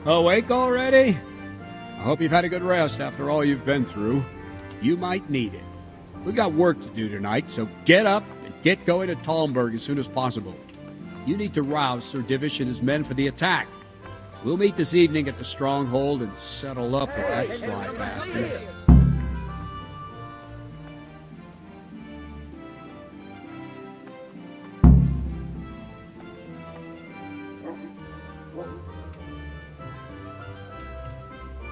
Awake already? I hope you've had a good rest after all you've been through. You might need it. We've got work to do tonight, so get up and get going to Talmberg as soon as possible. You need to rouse Sir Divish and his men for the attack. We'll meet this evening at the stronghold and settle up with that sly bastard.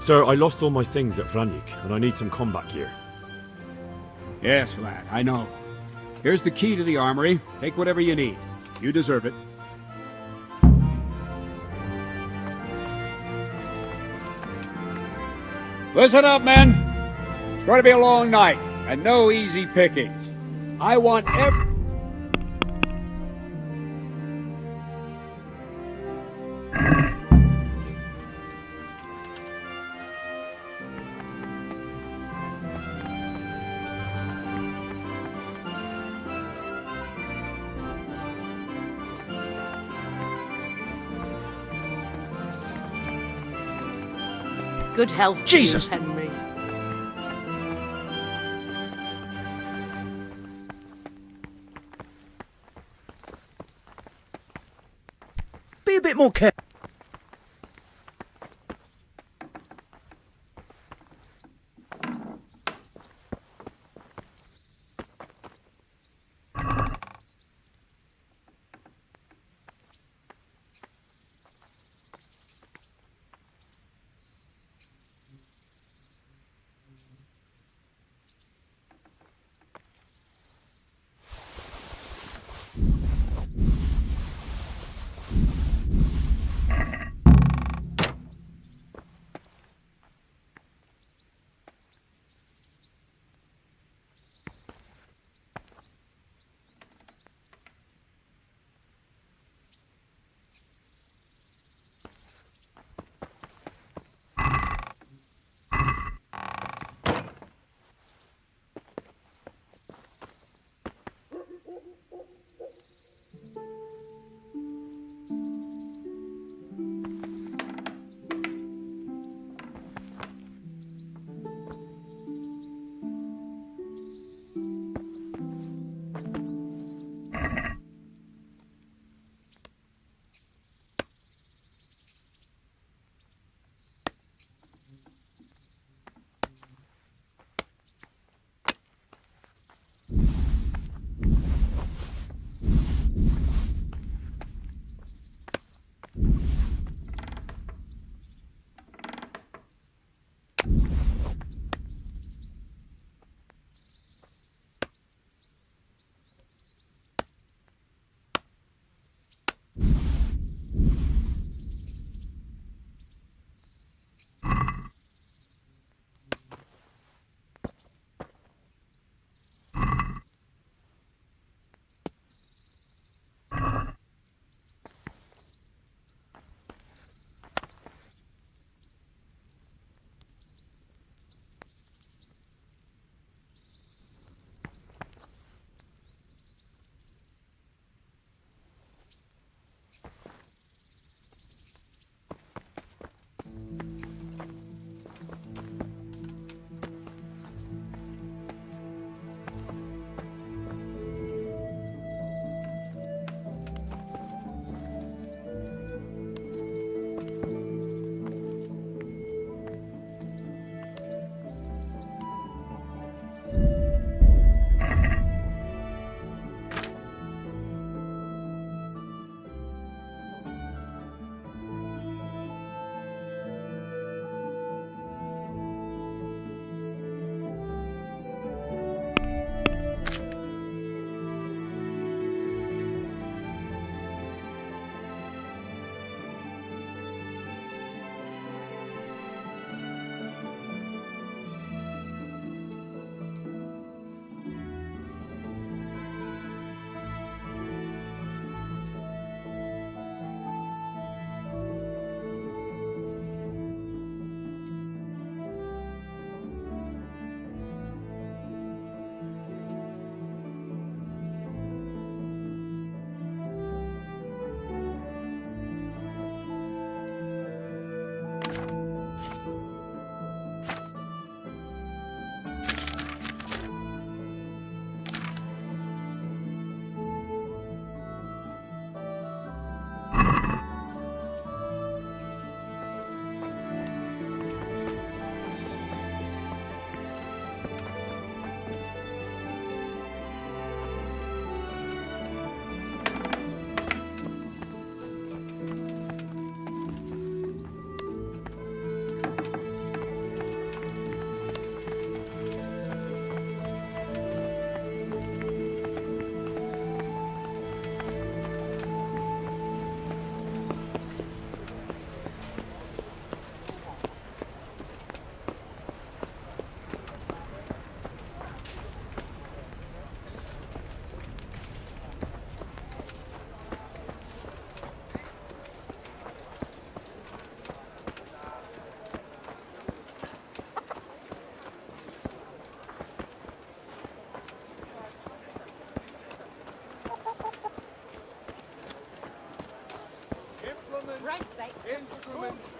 Sir, I lost all my things at Vranyuk, and I need some combat gear. Yes, lad, I know. Here's the key to the armory. Take whatever you need. You deserve it. Listen up, men. It's going to be a long night, and no easy pickings. I want every... Good health, Jesus! to you, Henry. Be a bit more careful.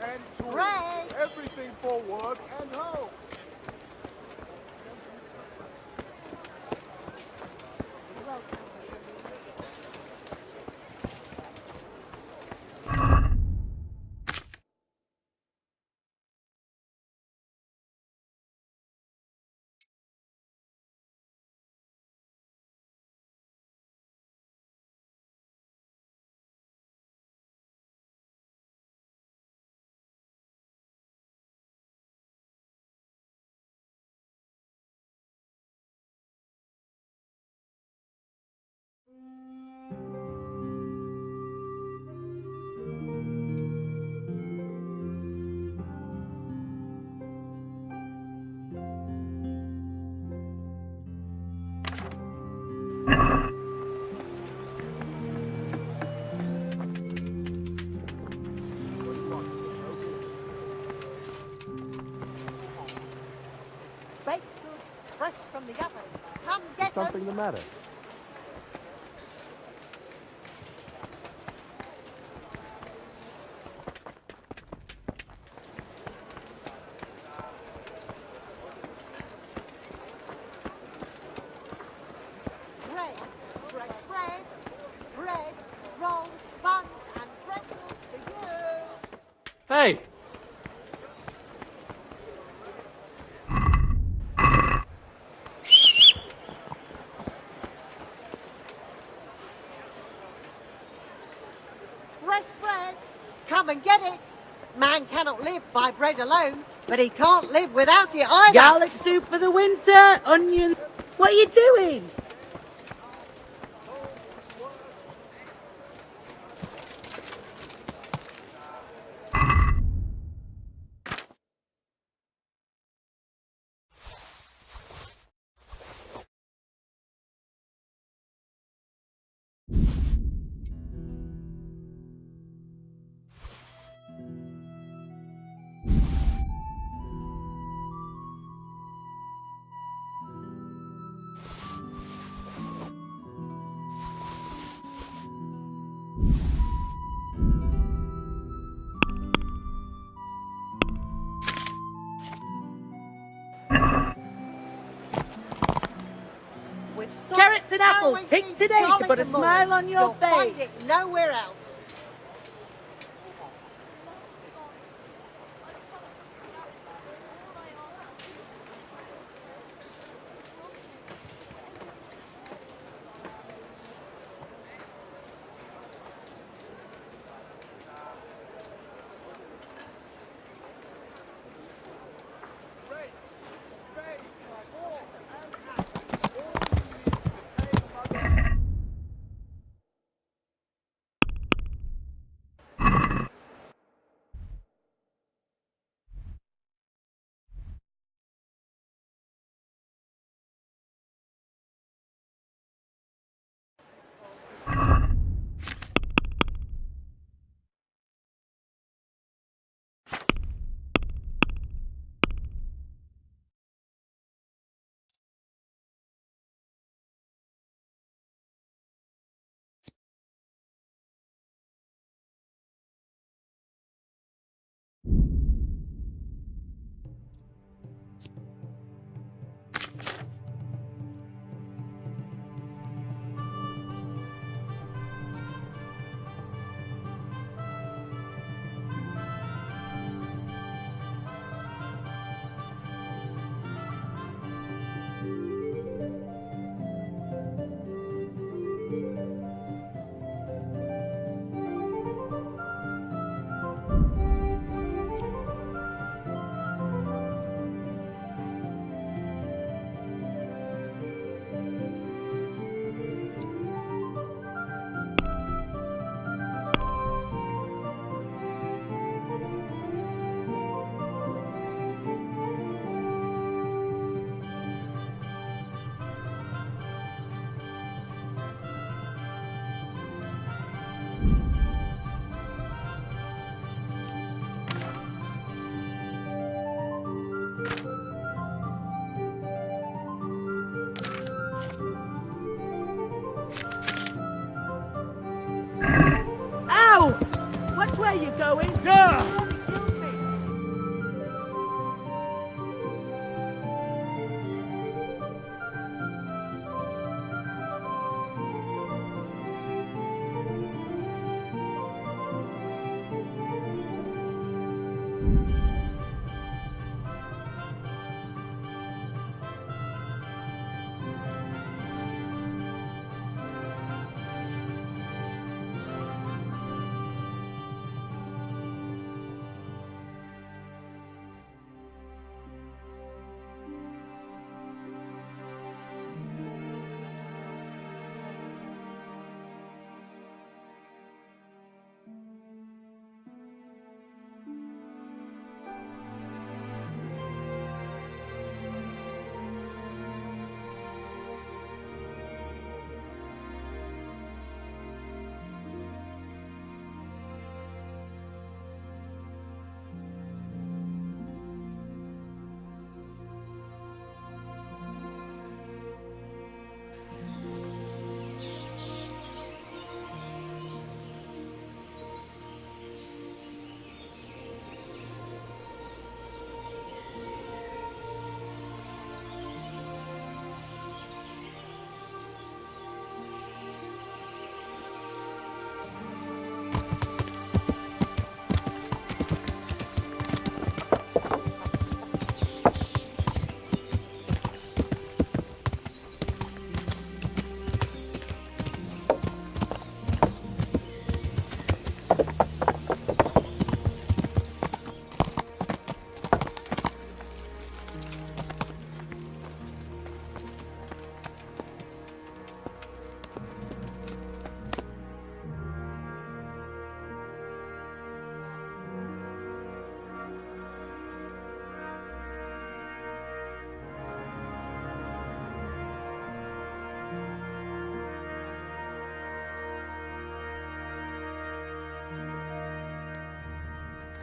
and tool. Bread. Everything for work and home. Baked goods fresh from the oven. Come get them. Something the matter? Bread, fresh bread, bread, rolls, buns, and pretzels for you. Hey! Fresh bread. Come and get it. Man cannot live by bread alone, but he can't live without it either. Garlic soup for the winter, onion. What are you doing? With salt, Carrots and apples always picked seems today to garlic put a and more. smile on your You'll find face. it nowhere else. Ow! Watch where you're going.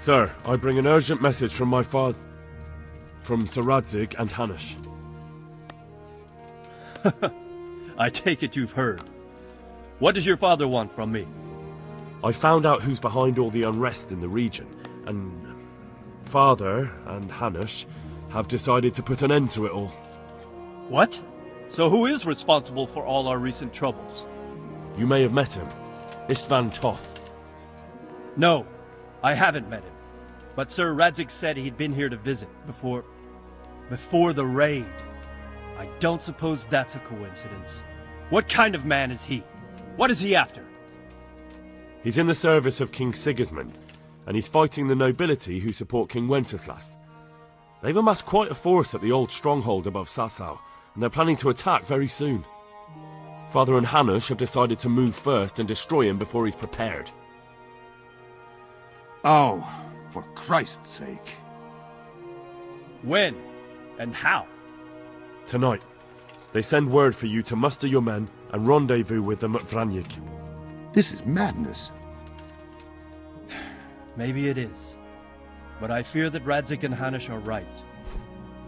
Sir, I bring an urgent message from my father, from Sir Radzig and Hanush. I take it you've heard. What does your father want from me? I found out who's behind all the unrest in the region, and Father and Hanush have decided to put an end to it all. What? So who is responsible for all our recent troubles? You may have met him, Istvan Toth. No, I haven't met him. But Sir Radzig said he'd been here to visit before the raid. I don't suppose that's a coincidence. What kind of man is he? What is he after? He's in the service of King Sigismund, and he's fighting the nobility who support King Wenceslas. They've amassed quite a force at the old stronghold above Sasau, and they're planning to attack very soon. Father and Hanush have decided to move first and destroy him before he's prepared. Oh, for Christ's sake. When? And how? Tonight, they send word for you to muster your men and rendezvous with them at Vranyik. This is madness. Maybe it is. But I fear that Radzig and Hanush are right.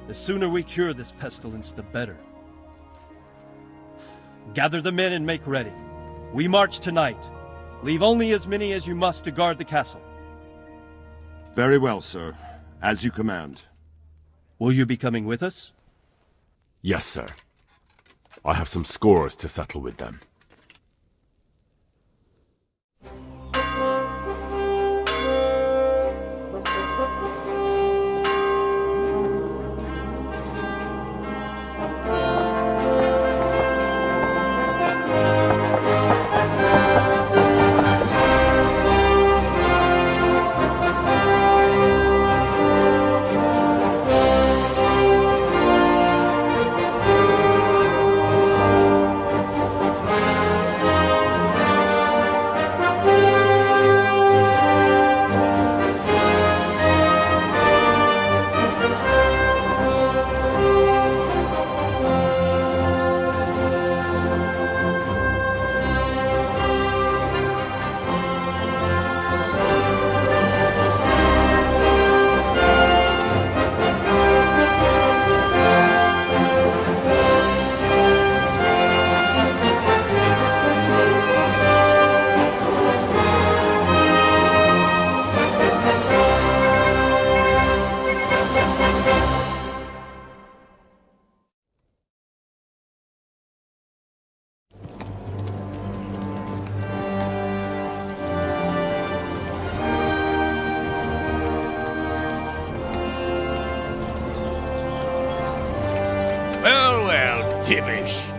The sooner we cure this pestilence, the better. Gather the men and make ready. We march tonight. Leave only as many as you must to guard the castle. Very well, sir. As you command. Will you be coming with us? Yes, sir. I have some scores to settle with them. Well, well, Divish.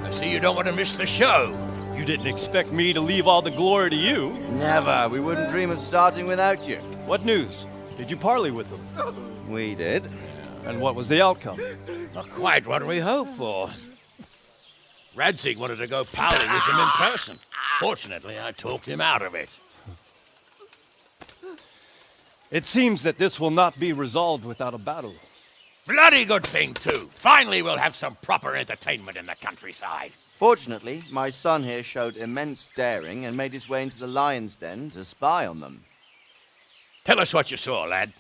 I see you don't want to miss the show. You didn't expect me to leave all the glory to you. Never. We wouldn't dream of starting without you. What news? Did you parley with them? We did. And what was the outcome? Not quite what we hoped for. Radzig wanted to go parley with him in person. Fortunately, I talked him out of it. It seems that this will not be resolved without a battle. Bloody good thing, too. Finally, we'll have some proper entertainment in the countryside. Fortunately, my son here showed immense daring and made his way into the lion's den to spy on them. Tell us what you saw, lad.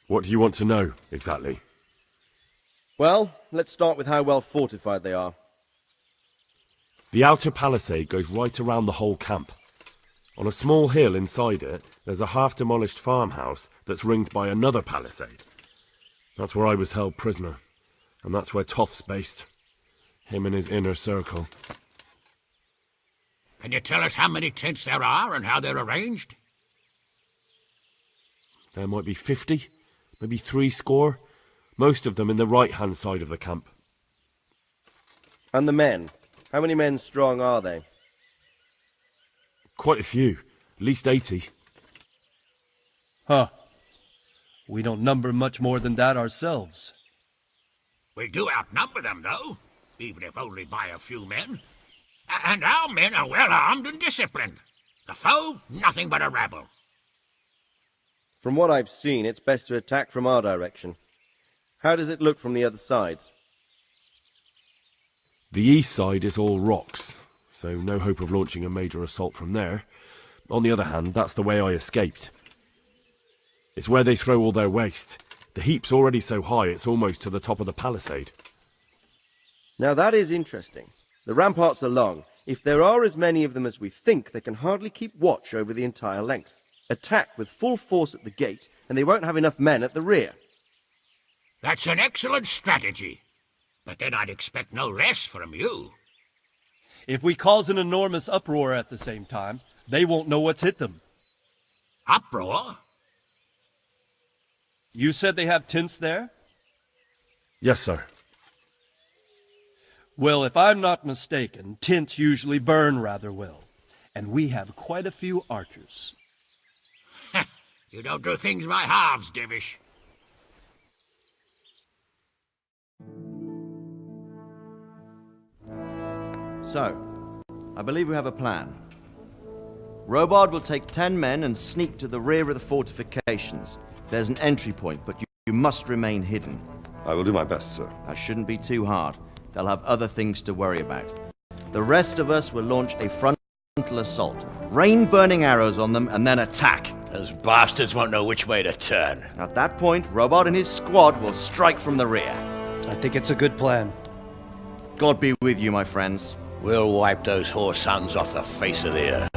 What do you want to know, exactly? Well, let's start with how well fortified they are. The outer palisade goes right around the whole camp. On a small hill inside it, there's a half-demolished farmhouse that's ringed by another palisade. That's where I was held prisoner, and that's where Toth's based. Him and his inner circle. Can you tell us how many tents there are and how they're arranged? There might be 50, maybe 70, most of them in the right-hand side of the camp. And the men? How many men strong are they? Quite a few, at least 80. Huh. We don't number much more than that ourselves. We do outnumber them, though, even if only by a few men. And our men are well armed and disciplined. The foe, nothing but a rabble. From what I've seen, it's best to attack from our direction. How does it look from the other sides? The east side is all rocks, so no hope of launching a major assault from there. On the other hand, that's the way I escaped. It's where they throw all their waste. The heap's already so high it's almost to the top of the palisade. Now that is interesting. The ramparts are long. If there are as many of them as we think, they can hardly keep watch over the entire length. Attack with full force at the gate, and they won't have enough men at the rear. That's an excellent strategy. But then I'd expect no less from you. If we cause an enormous uproar at the same time, they won't know what's hit them. Uproar? You said they have tents there? Yes, sir. Well, if I'm not mistaken, tents usually burn rather well. And we have quite a few archers. You don't do things by halves, Divish. So, I believe we have a plan. Robard will take 10 men and sneak to the rear of the fortifications. There's an entry point, but you must remain hidden. I will do my best, sir. That shouldn't be too hard. They'll have other things to worry about. The rest of us will launch a frontal assault, rain burning arrows on them, and then attack. Those bastards won't know which way to turn. At that point, Robard and his squad will strike from the rear. I think it's a good plan. God be with you, my friends. We'll wipe those whore sons off the face of the earth.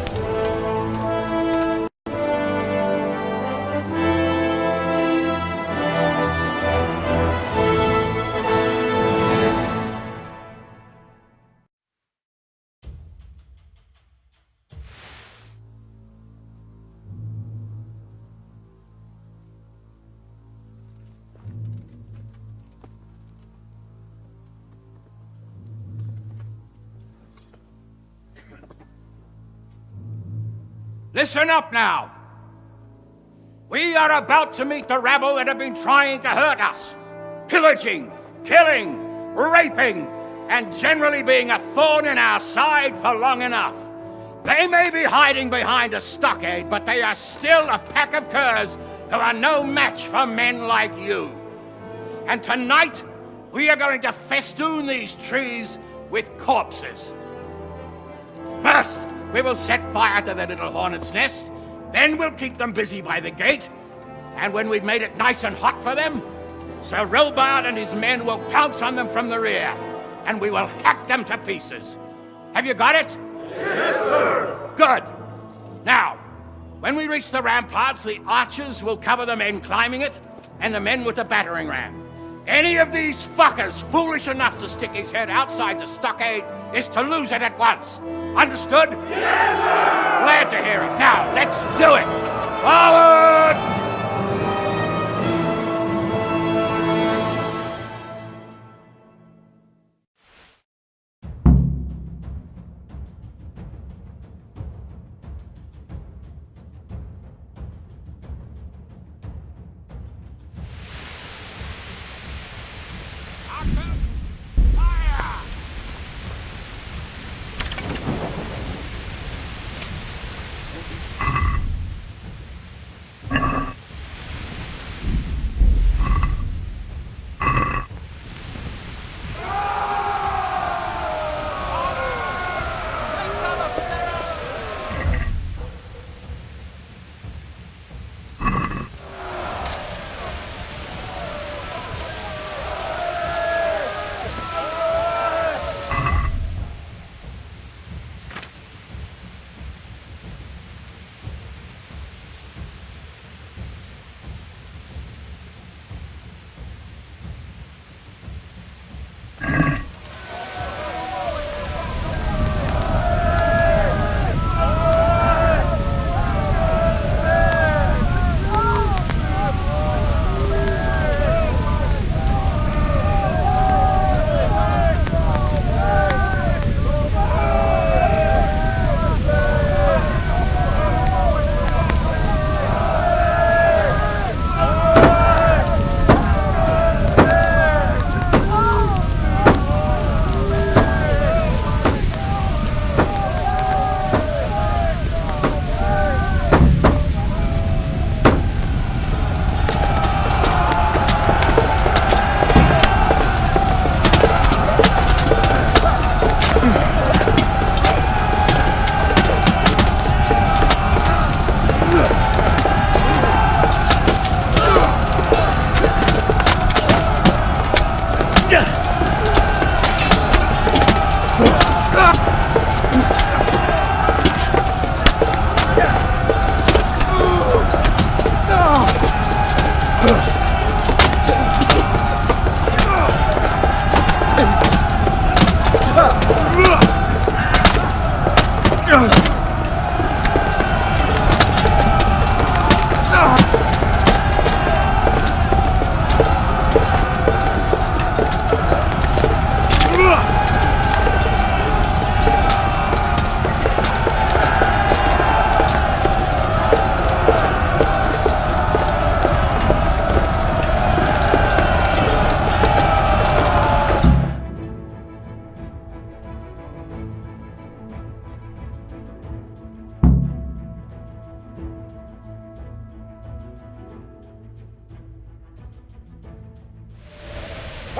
Listen up now. We are about to meet the rabble that have been trying to hurt us. Pillaging, killing, raping, and generally being a thorn in our side for long enough. They may be hiding behind a stockade, but they are still a pack of curs who are no match for men like you. And tonight, we are going to festoon these trees with corpses. First, we will set fire to the little hornet's nest. Then we'll keep them busy by the gate. And when we've made it nice and hot for them, Sir Robard and his men will pounce on them from the rear, and we will hack them to pieces. Have you got it? Yes, sir! Good. Now, when we reach the ramparts, the archers will cover the men climbing it, and the men with the battering ram. Any of these fuckers foolish enough to stick his head outside the stockade is to lose it at once. Understood? Yes, sir! Glad to hear it. Now, let's do it! Forward!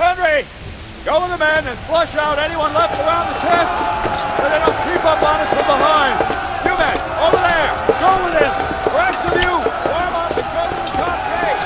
Henry! Go with the men and flush out anyone left around the tents so they don't creep up on us from behind. You men, over there! Go with it! The rest of you, warm up and go to the top gate!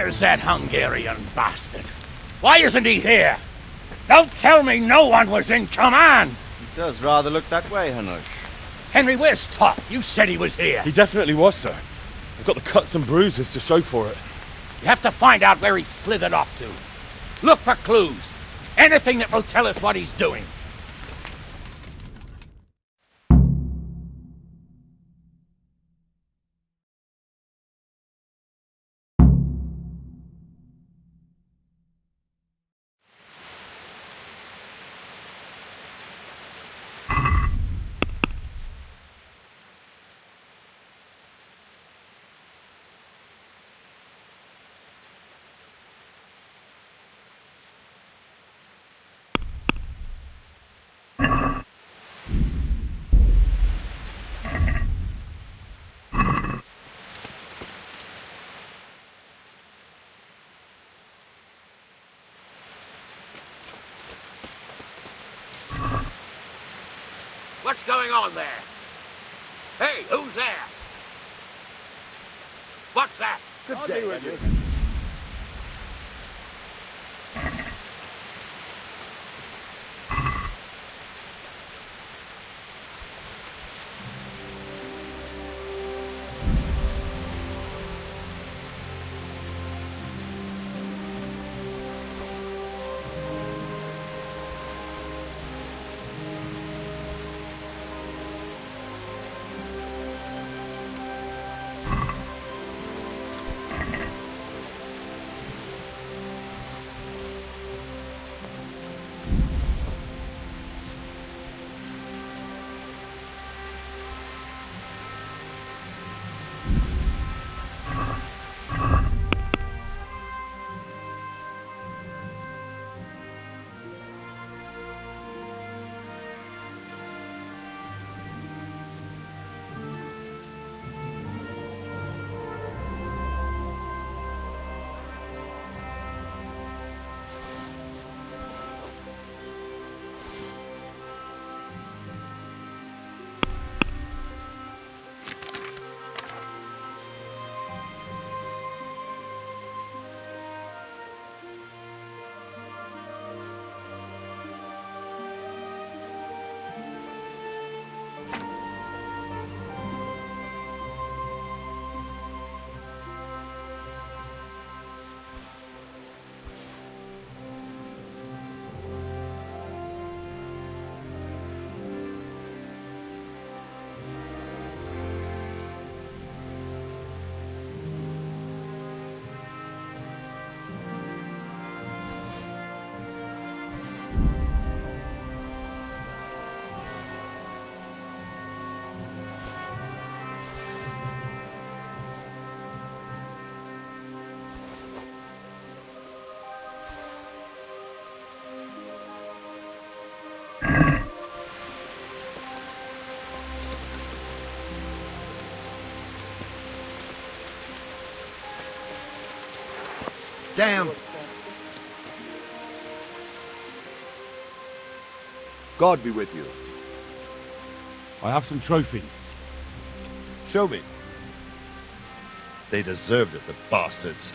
Where's that Hungarian bastard? Why isn't he here? Don't tell me no one was in command! It does rather look that way, Hanush. Henry, where's Top? You said he was here. He definitely was, sir. I've got the cuts and bruises to show for it. You have to find out where he slithered off to. Look for clues. Anything that will tell us what he's doing. What's going on there? Hey, who's there? What's that? Good day, Henry. Damn! God be with you. I have some trophies. Show me. They deserved it, the bastards.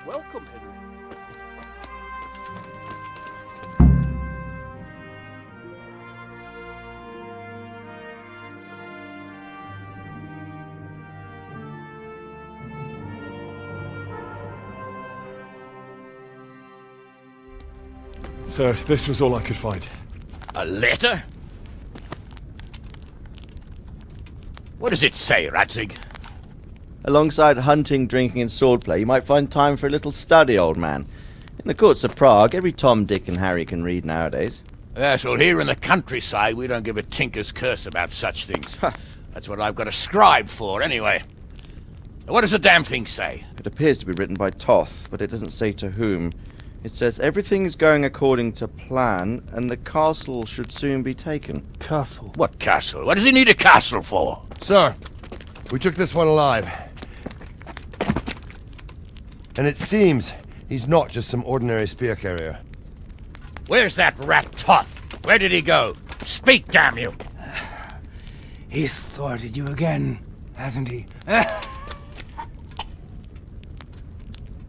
Welcome, Henry. Sir, this was all I could find. A letter? What does it say, Radzig? Alongside hunting, drinking, and swordplay, you might find time for a little study, old man. In the courts of Prague, every Tom, Dick, and Harry can read nowadays. Yes, well, here in the countryside, we don't give a tinker's curse about such things. That's what I've got a scribe for, anyway. What does the damn thing say? It appears to be written by Toth, but it doesn't say to whom. It says everything's going according to plan, and the castle should soon be taken. Castle? What castle? What does he need a castle for? Sir, we took this one alive. And it seems he's not just some ordinary spear carrier. Where's that rat Toth? Where did he go? Speak, damn you! He's thwarted you again, hasn't he?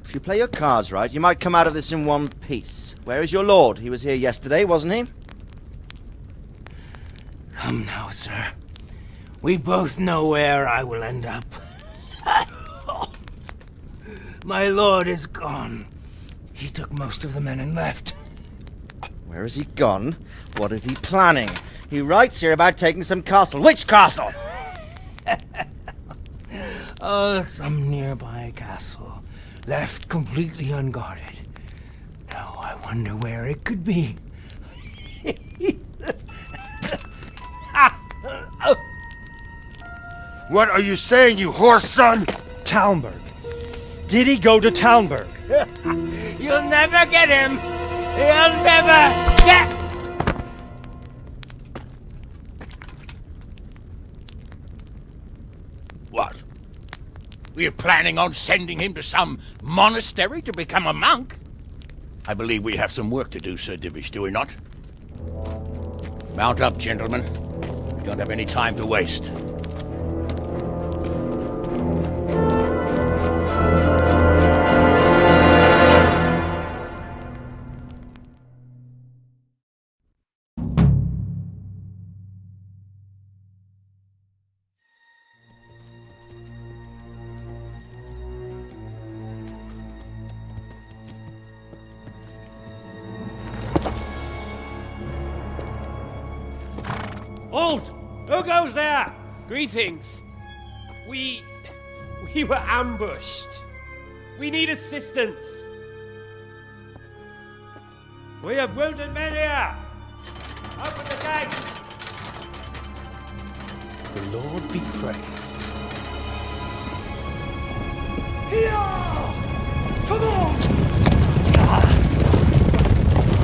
If you play your cards right, you might come out of this in one piece. Where is your lord? He was here yesterday, wasn't he? Come now, sir. We both know where I will end up. My lord is gone. He took most of the men and left. Where has he gone? What is he planning? He writes here about taking some castle. Which castle? Oh, some nearby castle. Left completely unguarded. Now I wonder where it could be. What are you saying, you horse son? Talmberg. Did he go to Talmberg? You'll never get him! You'll never get... What? We're planning on sending him to some monastery to become a monk? I believe we have some work to do, Sir Divish, do we not? Mount up, gentlemen. We don't have any time to waste. Halt! Who goes there? Greetings. We were ambushed. We need assistance. We have wounded men here. Open the gate. The Lord be praised. Here! Come on!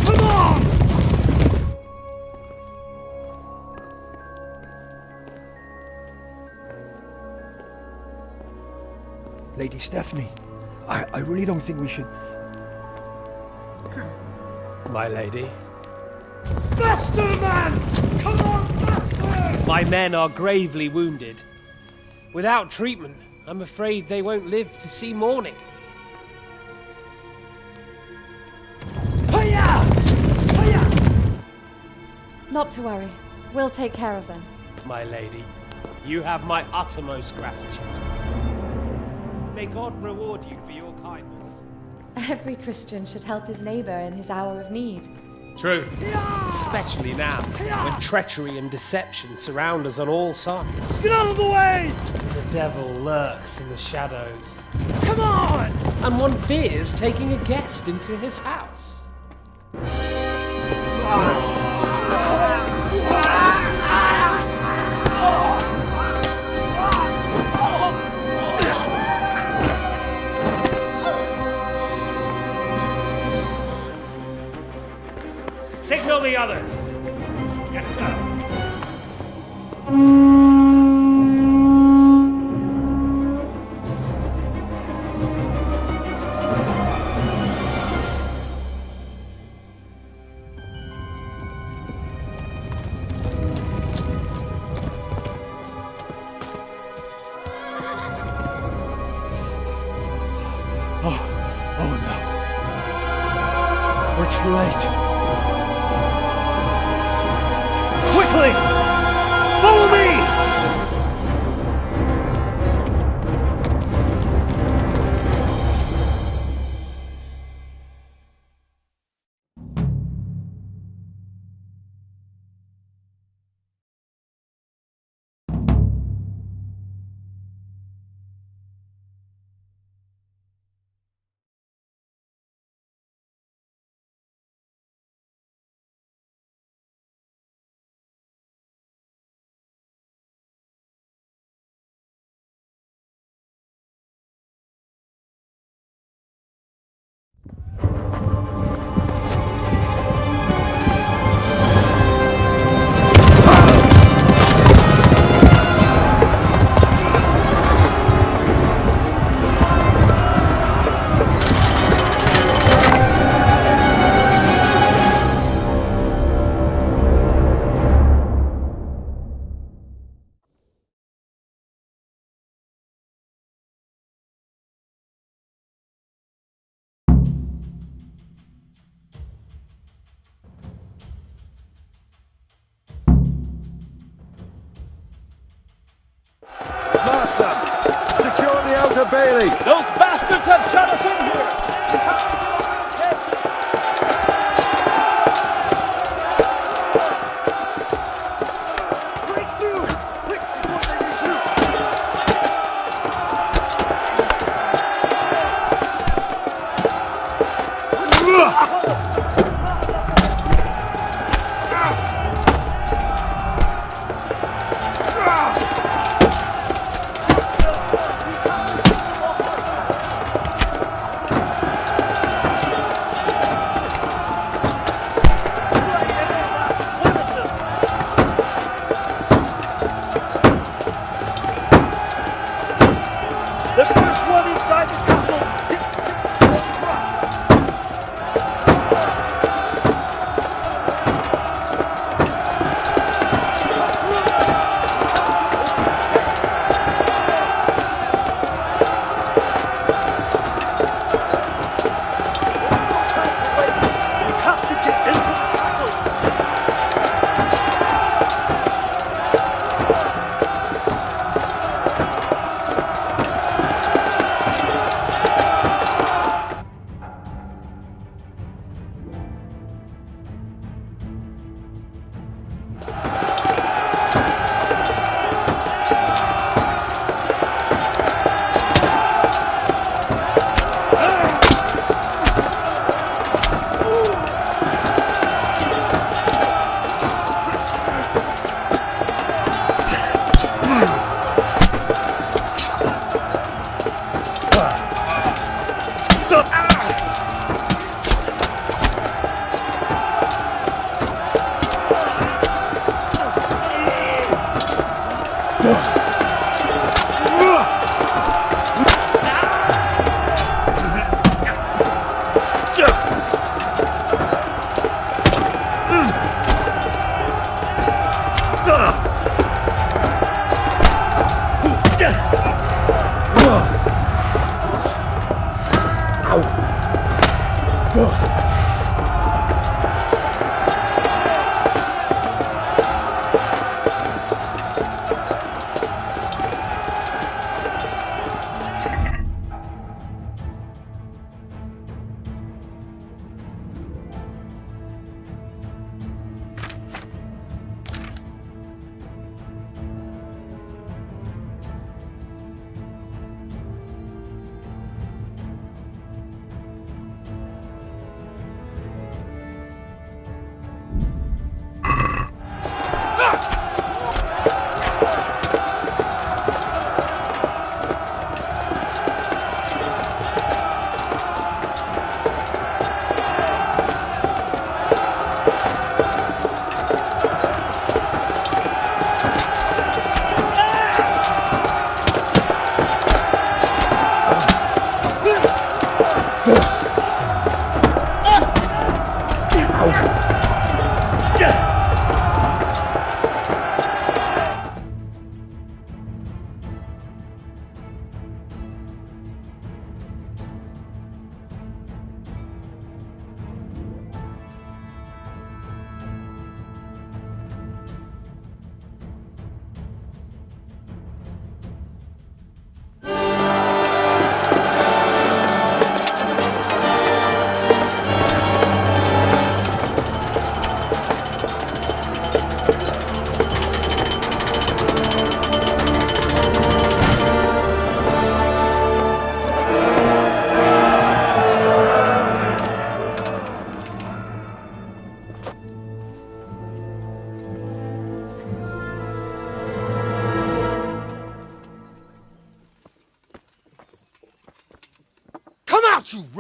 Come on! Lady Stephanie, I really don't think we should... My lady. Faster, man! Come on, faster! My men are gravely wounded. Without treatment, I'm afraid they won't live to see morning. Hiya! Hiya! Not to worry. We'll take care of them. My lady, you have my uttermost gratitude. May God reward you for your kindness. Every Christian should help his neighbor in his hour of need. True. Especially now, when treachery and deception surround us on all sides. Get out of the way! The devil lurks in the shadows. Come on! And one fears taking a guest into his house. Signal the others. Yes, sir. Oh no. We're too late. Quickly! Follow me! Master! Secure the outer bailey! Those bastards have shut us in here!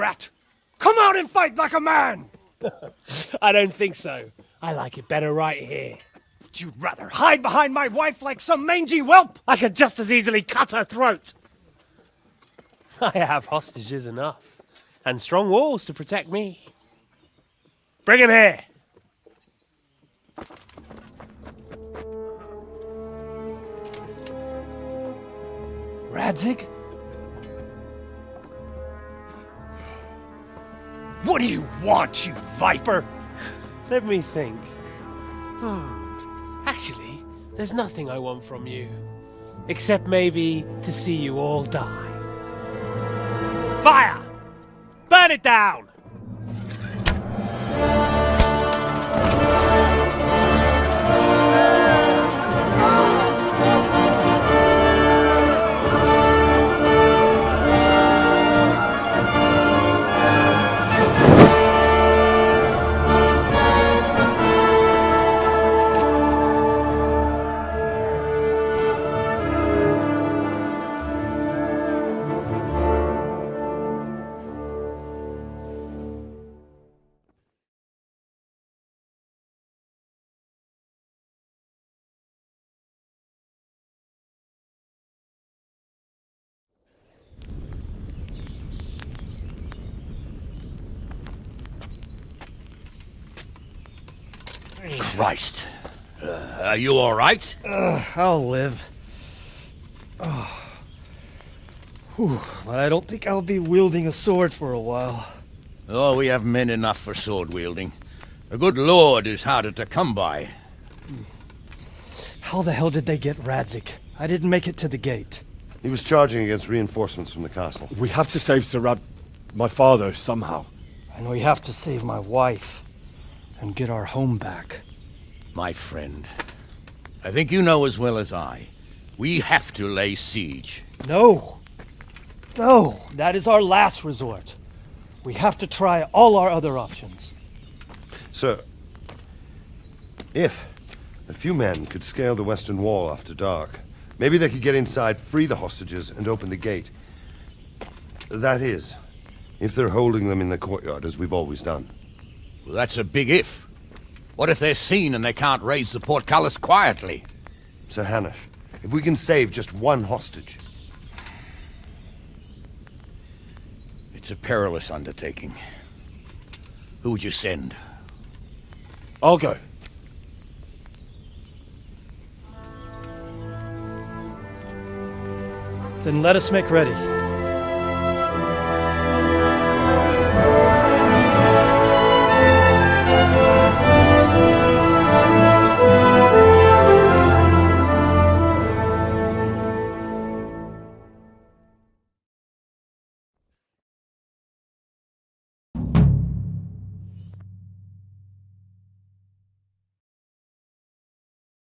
rat! Come out and fight like a man! I don't think so. I like it better right here. Would you rather hide behind my wife like some mangy whelp? I could just as easily cut her throat. I have hostages enough, and strong walls to protect me. Bring him here. Radzig? What do you want, you viper? Let me think. Actually, there's nothing I want from you. Except maybe to see you all die. Fire! Burn it down! Christ. Are you all right? I'll live. But I don't think I'll be wielding a sword for a while. Oh, we have men enough for sword wielding. A good lord is harder to come by. How the hell did they get Radzig? I didn't make it to the gate. He was charging against reinforcements from the castle. We have to save Sir Rad... my father, somehow. And we have to save my wife. And get our home back. My friend, I think you know as well as I. We have to lay siege. No! No! That is our last resort. We have to try all our other options. Sir, if a few men could scale the western wall after dark, maybe they could get inside, free the hostages, and open the gate. That is, if they're holding them in the courtyard as we've always done. Well, that's a big if. What if they're seen and they can't raise the portcullis quietly? Sir Hanush, if we can save just one hostage... It's a perilous undertaking. Who would you send? I'll go. Then let us make ready.